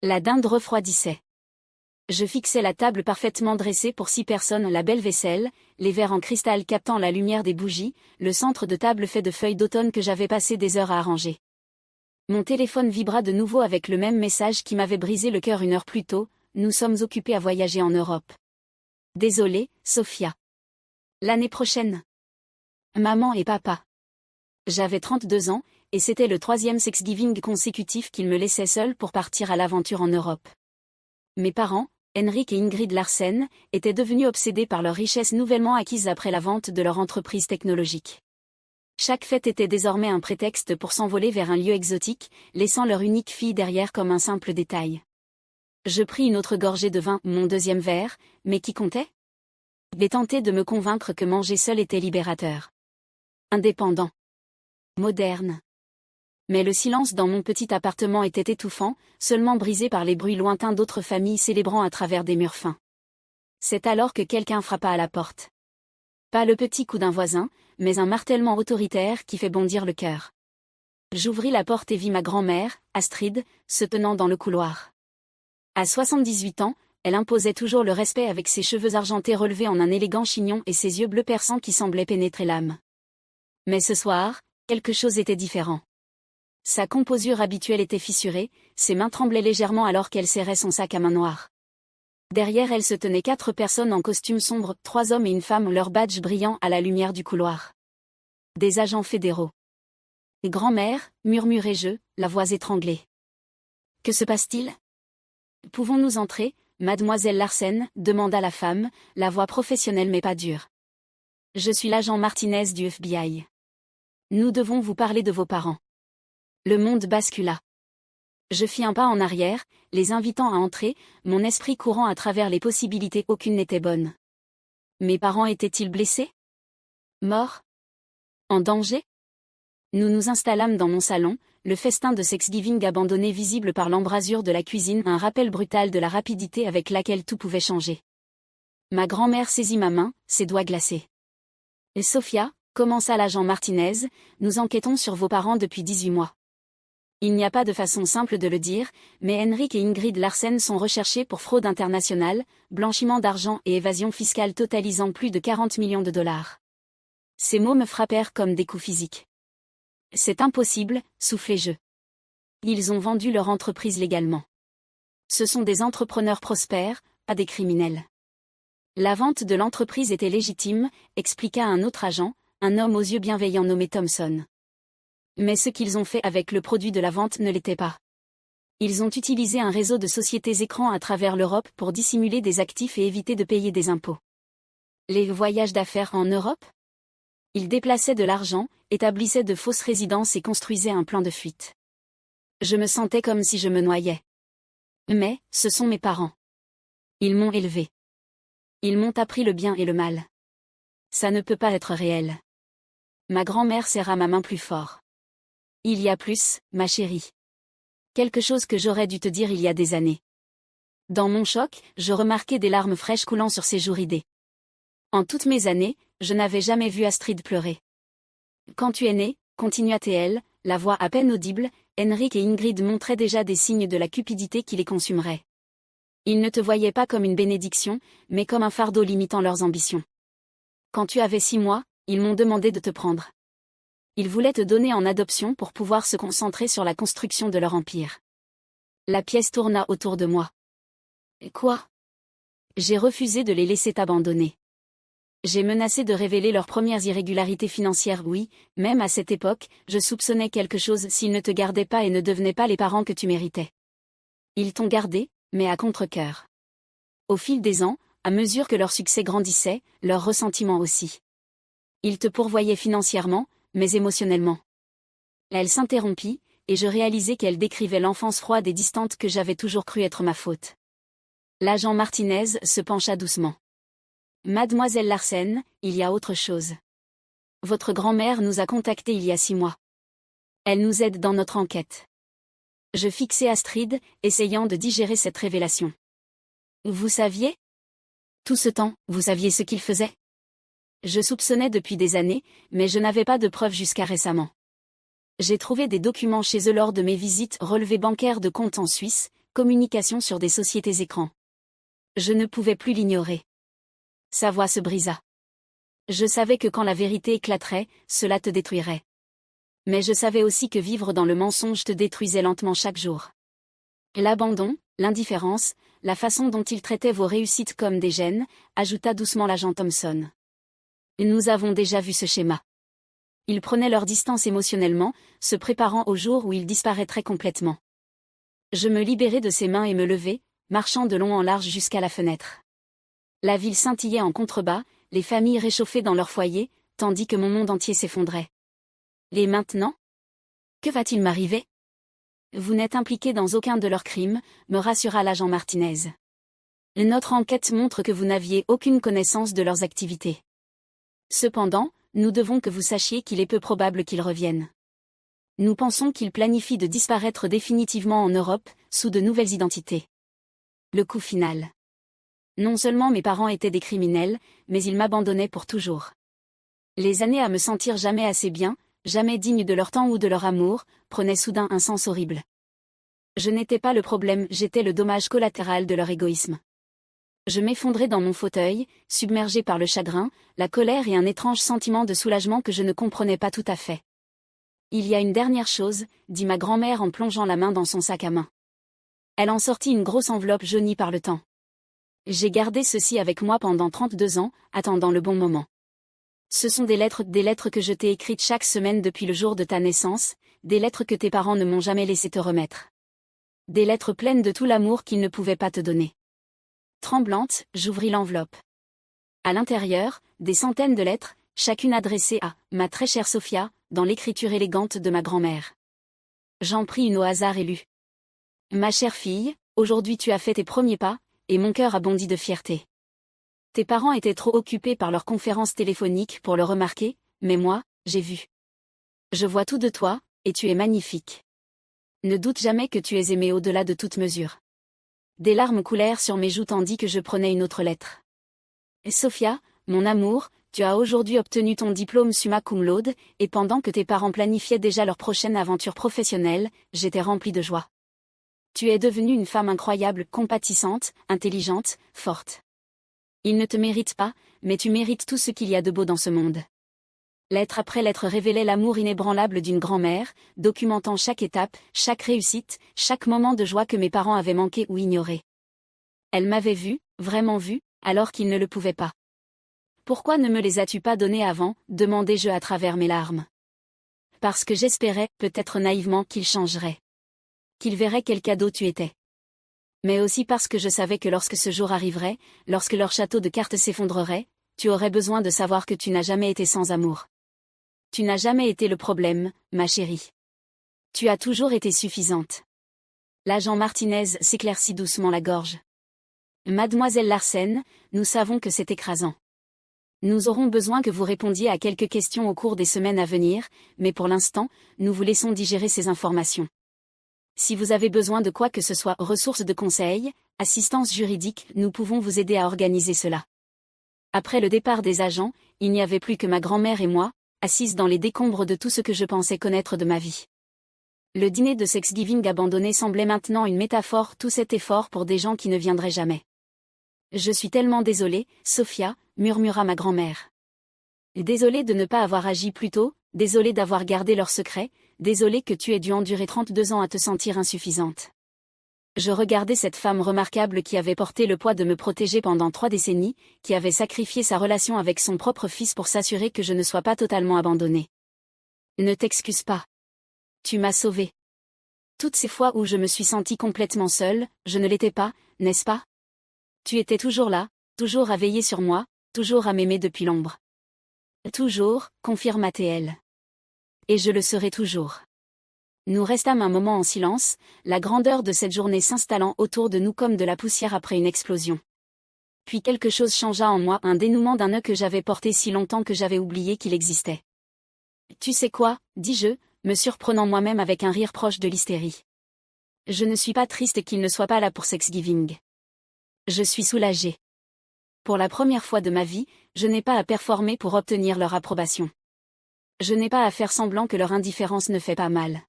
La dinde refroidissait. Je fixais la table parfaitement dressée pour 6 personnes, la belle vaisselle, les verres en cristal captant la lumière des bougies, le centre de table fait de feuilles d'automne que j'avais passé des heures à arranger. Mon téléphone vibra de nouveau avec le même message qui m'avait brisé le cœur 1 heure plus tôt: nous sommes occupés à voyager en Europe. Désolée, Sophia. L'année prochaine. Maman et papa. J'avais 32 ans, et c'était le 3e Thanksgiving consécutif qu'ils me laissaient seule pour partir à l'aventure en Europe. Mes parents, Henrik et Ingrid Larsen, étaient devenus obsédés par leur richesse nouvellement acquise après la vente de leur entreprise technologique. Chaque fête était désormais un prétexte pour s'envoler vers un lieu exotique, laissant leur unique fille derrière comme un simple détail. Je pris une autre gorgée de vin, mon 2e verre, mais qui comptait? J'ai tenté de me convaincre que manger seul était libérateur. Indépendant. Moderne. Mais le silence dans mon petit appartement était étouffant, seulement brisé par les bruits lointains d'autres familles célébrant à travers des murs fins. C'est alors que quelqu'un frappa à la porte. Pas le petit coup d'un voisin, mais un martèlement autoritaire qui fait bondir le cœur. J'ouvris la porte et vis ma grand-mère, Astrid, se tenant dans le couloir. À 78 ans, elle imposait toujours le respect avec ses cheveux argentés relevés en un élégant chignon et ses yeux bleus perçants qui semblaient pénétrer l'âme. Mais ce soir, quelque chose était différent. Sa composure habituelle était fissurée, ses mains tremblaient légèrement alors qu'elle serrait son sac à main noir. Derrière elle se tenaient 4 personnes en costume sombre, 3 hommes et une femme, leur badge brillant à la lumière du couloir. Des agents fédéraux. Et grand-mère, murmurai-je, la voix étranglée. Que se passe-t-il? Pouvons-nous entrer, mademoiselle Larsen, demanda la femme, la voix professionnelle mais pas dure. Je suis l'agent Martinez du FBI. Nous devons vous parler de vos parents. Le monde bascula. Je fis un pas en arrière, les invitant à entrer, mon esprit courant à travers les possibilités, aucune n'était bonne. Mes parents étaient-ils blessés? Morts? En danger? Nous nous installâmes dans mon salon, le festin de Thanksgiving abandonné visible par l'embrasure de la cuisine, un rappel brutal de la rapidité avec laquelle tout pouvait changer. Ma grand-mère saisit ma main, ses doigts glacés. Et Sophia, commença l'agent Martinez, nous enquêtons sur vos parents depuis 18 mois. Il n'y a pas de façon simple de le dire, mais Henrik et Ingrid Larsen sont recherchés pour fraude internationale, blanchiment d'argent et évasion fiscale totalisant plus de 40 millions de dollars. Ces mots me frappèrent comme des coups physiques. C'est impossible, soufflai-je. Ils ont vendu leur entreprise légalement. Ce sont des entrepreneurs prospères, pas des criminels. La vente de l'entreprise était légitime, expliqua un autre agent, un homme aux yeux bienveillants nommé Thompson. Mais ce qu'ils ont fait avec le produit de la vente ne l'était pas. Ils ont utilisé un réseau de sociétés écrans à travers l'Europe pour dissimuler des actifs et éviter de payer des impôts. Les voyages d'affaires en Europe? Ils déplaçaient de l'argent, établissaient de fausses résidences et construisaient un plan de fuite. Je me sentais comme si je me noyais. Mais, ce sont mes parents. Ils m'ont élevé. Ils m'ont appris le bien et le mal. Ça ne peut pas être réel. Ma grand-mère serra ma main plus fort. Il y a plus, ma chérie. Quelque chose que j'aurais dû te dire il y a des années. Dans mon choc, je remarquai des larmes fraîches coulant sur ses joues ridées. En toutes mes années, je n'avais jamais vu Astrid pleurer. Quand tu es née, continua-t-elle, la voix à peine audible, Henrik et Ingrid montraient déjà des signes de la cupidité qui les consumerait. Ils ne te voyaient pas comme une bénédiction, mais comme un fardeau limitant leurs ambitions. Quand tu avais 6 mois, ils m'ont demandé de te prendre. Ils voulaient te donner en adoption pour pouvoir se concentrer sur la construction de leur empire. La pièce tourna autour de moi. Quoi? J'ai refusé de les laisser t'abandonner. J'ai menacé de révéler leurs premières irrégularités financières, oui, même à cette époque, je soupçonnais quelque chose s'ils ne te gardaient pas et ne devenaient pas les parents que tu méritais. Ils t'ont gardé, mais à contre-cœur. Au fil des ans, à mesure que leur succès grandissait, leur ressentiment aussi. Ils te pourvoyaient financièrement, mais émotionnellement. Elle s'interrompit, et je réalisai qu'elle décrivait l'enfance froide et distante que j'avais toujours cru être ma faute. L'agent Martinez se pencha doucement. Mademoiselle Larsen, il y a autre chose. Votre grand-mère nous a contactés il y a 6 mois. Elle nous aide dans notre enquête. Je fixai Astrid, essayant de digérer cette révélation. Vous saviez? Tout ce temps, vous saviez ce qu'il faisait? Je soupçonnais depuis des années, mais je n'avais pas de preuves jusqu'à récemment. J'ai trouvé des documents chez eux lors de mes visites, relevés bancaires de comptes en Suisse, communication sur des sociétés écrans. Je ne pouvais plus l'ignorer. Sa voix se brisa. Je savais que quand la vérité éclaterait, cela te détruirait. Mais je savais aussi que vivre dans le mensonge te détruisait lentement chaque jour. L'abandon, l'indifférence, la façon dont il traitait vos réussites comme des gênes, ajouta doucement l'agent Thompson. Nous avons déjà vu ce schéma. Ils prenaient leur distance émotionnellement, se préparant au jour où ils disparaîtraient complètement. Je me libérai de ses mains et me levai, marchant de long en large jusqu'à la fenêtre. La ville scintillait en contrebas, les familles réchauffées dans leurs foyers, tandis que mon monde entier s'effondrait. Et maintenant ? Que va-t-il m'arriver ? Vous n'êtes impliqué dans aucun de leurs crimes, me rassura l'agent Martinez. Notre enquête montre que vous n'aviez aucune connaissance de leurs activités. Cependant, nous devons que vous sachiez qu'il est peu probable qu'ils reviennent. Nous pensons qu'ils planifient de disparaître définitivement en Europe, sous de nouvelles identités. Le coup final. Non seulement mes parents étaient des criminels, mais ils m'abandonnaient pour toujours. Les années à me sentir jamais assez bien, jamais digne de leur temps ou de leur amour, prenaient soudain un sens horrible. Je n'étais pas le problème, j'étais le dommage collatéral de leur égoïsme. Je m'effondrais dans mon fauteuil, submergé par le chagrin, la colère et un étrange sentiment de soulagement que je ne comprenais pas tout à fait. Il y a une dernière chose, dit ma grand-mère en plongeant la main dans son sac à main. Elle en sortit une grosse enveloppe jaunie par le temps. J'ai gardé ceci avec moi pendant 32 ans, attendant le bon moment. Ce sont des lettres que je t'ai écrites chaque semaine depuis le jour de ta naissance, des lettres que tes parents ne m'ont jamais laissé te remettre. Des lettres pleines de tout l'amour qu'ils ne pouvaient pas te donner. Tremblante, j'ouvris l'enveloppe. À l'intérieur, des centaines de lettres, chacune adressée à « ma très chère Sophia », dans l'écriture élégante de ma grand-mère. J'en pris une au hasard et lus. « Ma chère fille, aujourd'hui tu as fait tes premiers pas, et mon cœur a bondi de fierté. Tes parents étaient trop occupés par leurs conférences téléphoniques pour le remarquer, mais moi, j'ai vu. Je vois tout de toi, et tu es magnifique. Ne doute jamais que tu es aimée au-delà de toute mesure. » Des larmes coulèrent sur mes joues tandis que je prenais une autre lettre. « Sophia, mon amour, tu as aujourd'hui obtenu ton diplôme summa cum laude, et pendant que tes parents planifiaient déjà leur prochaine aventure professionnelle, j'étais remplie de joie. Tu es devenue une femme incroyable, compatissante, intelligente, forte. Ils ne te méritent pas, mais tu mérites tout ce qu'il y a de beau dans ce monde. » Lettre après lettre révélait l'amour inébranlable d'une grand-mère, documentant chaque étape, chaque réussite, chaque moment de joie que mes parents avaient manqué ou ignoré. Elle m'avait vue, vraiment vue, alors qu'ils ne le pouvaient pas. « Pourquoi ne me les as-tu pas données avant ?» demandai-je à travers mes larmes. Parce que j'espérais, peut-être naïvement, qu'ils changeraient. Qu'ils verraient quel cadeau tu étais. Mais aussi parce que je savais que lorsque ce jour arriverait, lorsque leur château de cartes s'effondrerait, tu aurais besoin de savoir que tu n'as jamais été sans amour. Tu n'as jamais été le problème, ma chérie. Tu as toujours été suffisante. L'agent Martinez s'éclaircit doucement la gorge. Mademoiselle Larsen, nous savons que c'est écrasant. Nous aurons besoin que vous répondiez à quelques questions au cours des semaines à venir, mais pour l'instant, nous vous laissons digérer ces informations. Si vous avez besoin de quoi que ce soit, ressources de conseil, assistance juridique, nous pouvons vous aider à organiser cela. Après le départ des agents, il n'y avait plus que ma grand-mère et moi, assise dans les décombres de tout ce que je pensais connaître de ma vie. Le dîner de Thanksgiving abandonné semblait maintenant une métaphore, tout cet effort pour des gens qui ne viendraient jamais. « Je suis tellement désolée, Sophia », murmura ma grand-mère. « Désolée de ne pas avoir agi plus tôt, désolée d'avoir gardé leur secret, désolée que tu aies dû endurer 32 ans à te sentir insuffisante. » Je regardais cette femme remarquable qui avait porté le poids de me protéger pendant 3 décennies, qui avait sacrifié sa relation avec son propre fils pour s'assurer que je ne sois pas totalement abandonnée. « Ne t'excuse pas. Tu m'as sauvée. Toutes ces fois où je me suis sentie complètement seule, je ne l'étais pas, n'est-ce pas? Tu étais toujours là, toujours à veiller sur moi, toujours à m'aimer depuis l'ombre. »« Toujours, » confirma-t-elle. « Et je le serai toujours. » Nous restâmes un moment en silence, la grandeur de cette journée s'installant autour de nous comme de la poussière après une explosion. Puis quelque chose changea en moi, un dénouement d'un nœud que j'avais porté si longtemps que j'avais oublié qu'il existait. « Tu sais quoi ?» dis-je, me surprenant moi-même avec un rire proche de l'hystérie. « Je ne suis pas triste qu'il ne soit pas là pour Thanksgiving. Je suis soulagée. Pour la première fois de ma vie, je n'ai pas à performer pour obtenir leur approbation. Je n'ai pas à faire semblant que leur indifférence ne fait pas mal.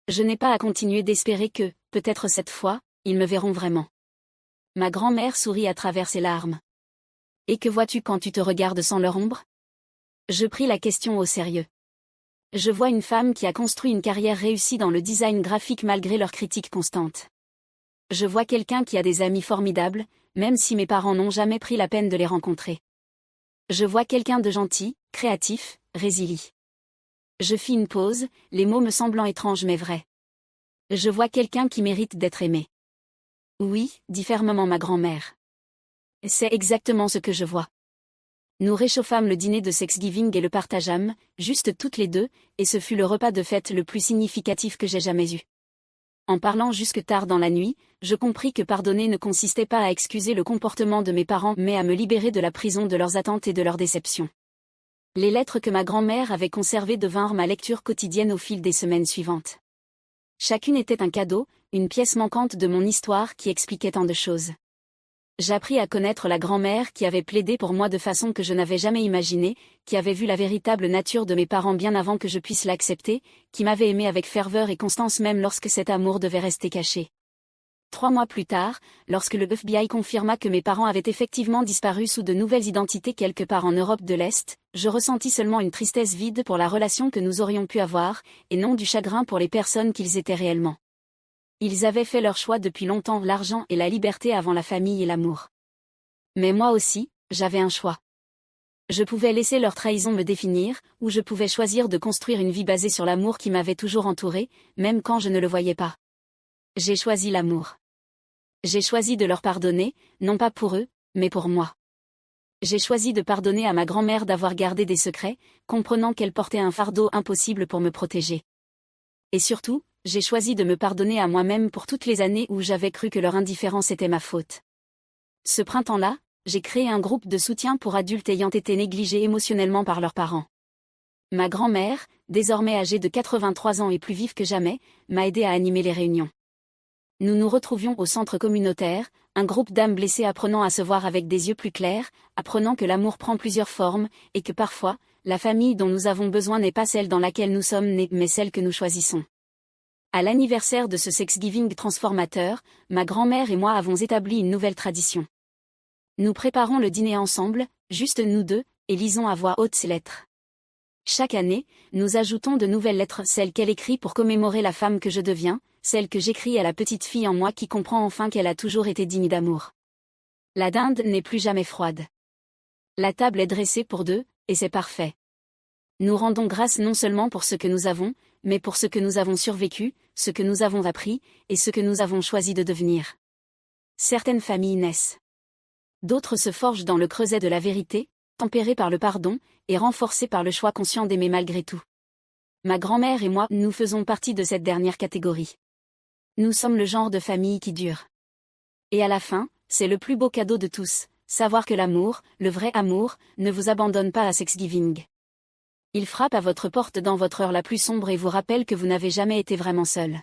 Je n'ai pas à continuer d'espérer que, peut-être cette fois, ils me verront vraiment. Ma grand-mère sourit à travers ses larmes. Et que vois-tu quand tu te regardes sans leur ombre? Je pris la question au sérieux. Je vois une femme qui a construit une carrière réussie dans le design graphique malgré leurs critiques constantes. Je vois quelqu'un qui a des amis formidables, même si mes parents n'ont jamais pris la peine de les rencontrer. Je vois quelqu'un de gentil, créatif, résilient. Je fis une pause, les mots me semblant étranges mais vrais. Je vois quelqu'un qui mérite d'être aimé. Oui, dit fermement ma grand-mère. C'est exactement ce que je vois. Nous réchauffâmes le dîner de Thanksgiving et le partageâmes, juste toutes les deux, et ce fut le repas de fête le plus significatif que j'ai jamais eu. En parlant jusque tard dans la nuit, je compris que pardonner ne consistait pas à excuser le comportement de mes parents mais à me libérer de la prison de leurs attentes et de leurs déceptions. Les lettres que ma grand-mère avait conservées devinrent ma lecture quotidienne au fil des semaines suivantes. Chacune était un cadeau, une pièce manquante de mon histoire qui expliquait tant de choses. J'appris à connaître la grand-mère qui avait plaidé pour moi de façon que je n'avais jamais imaginée, qui avait vu la véritable nature de mes parents bien avant que je puisse l'accepter, qui m'avait aimé avec ferveur et constance même lorsque cet amour devait rester caché. 3 mois plus tard, lorsque le FBI confirma que mes parents avaient effectivement disparu sous de nouvelles identités quelque part en Europe de l'Est, je ressentis seulement une tristesse vide pour la relation que nous aurions pu avoir, et non du chagrin pour les personnes qu'ils étaient réellement. Ils avaient fait leur choix depuis longtemps, l'argent et la liberté avant la famille et l'amour. Mais moi aussi, j'avais un choix. Je pouvais laisser leur trahison me définir, ou je pouvais choisir de construire une vie basée sur l'amour qui m'avait toujours entourée, même quand je ne le voyais pas. J'ai choisi l'amour. J'ai choisi de leur pardonner, non pas pour eux, mais pour moi. J'ai choisi de pardonner à ma grand-mère d'avoir gardé des secrets, comprenant qu'elle portait un fardeau impossible pour me protéger. Et surtout, j'ai choisi de me pardonner à moi-même pour toutes les années où j'avais cru que leur indifférence était ma faute. Ce printemps-là, j'ai créé un groupe de soutien pour adultes ayant été négligés émotionnellement par leurs parents. Ma grand-mère, désormais âgée de 83 ans et plus vive que jamais, m'a aidé à animer les réunions. Nous nous retrouvions au centre communautaire, un groupe d'âmes blessées apprenant à se voir avec des yeux plus clairs, apprenant que l'amour prend plusieurs formes, et que parfois, la famille dont nous avons besoin n'est pas celle dans laquelle nous sommes nés, mais celle que nous choisissons. À l'anniversaire de ce Thanksgiving transformateur, ma grand-mère et moi avons établi une nouvelle tradition. Nous préparons le dîner ensemble, juste nous deux, et lisons à voix haute ces lettres. Chaque année, nous ajoutons de nouvelles lettres, celles qu'elle écrit pour commémorer la femme que je deviens, celles que j'écris à la petite fille en moi qui comprend enfin qu'elle a toujours été digne d'amour. La dinde n'est plus jamais froide. La table est dressée pour deux, et c'est parfait. Nous rendons grâce non seulement pour ce que nous avons, mais pour ce que nous avons survécu, ce que nous avons appris, et ce que nous avons choisi de devenir. Certaines familles naissent. D'autres se forgent dans le creuset de la vérité, tempérées par le pardon, et renforcées par le choix conscient d'aimer malgré tout. Ma grand-mère et moi, nous faisons partie de cette dernière catégorie. Nous sommes le genre de famille qui dure. Et à la fin, c'est le plus beau cadeau de tous, savoir que l'amour, le vrai amour, ne vous abandonne pas à Thanksgiving. Il frappe à votre porte dans votre heure la plus sombre et vous rappelle que vous n'avez jamais été vraiment seul.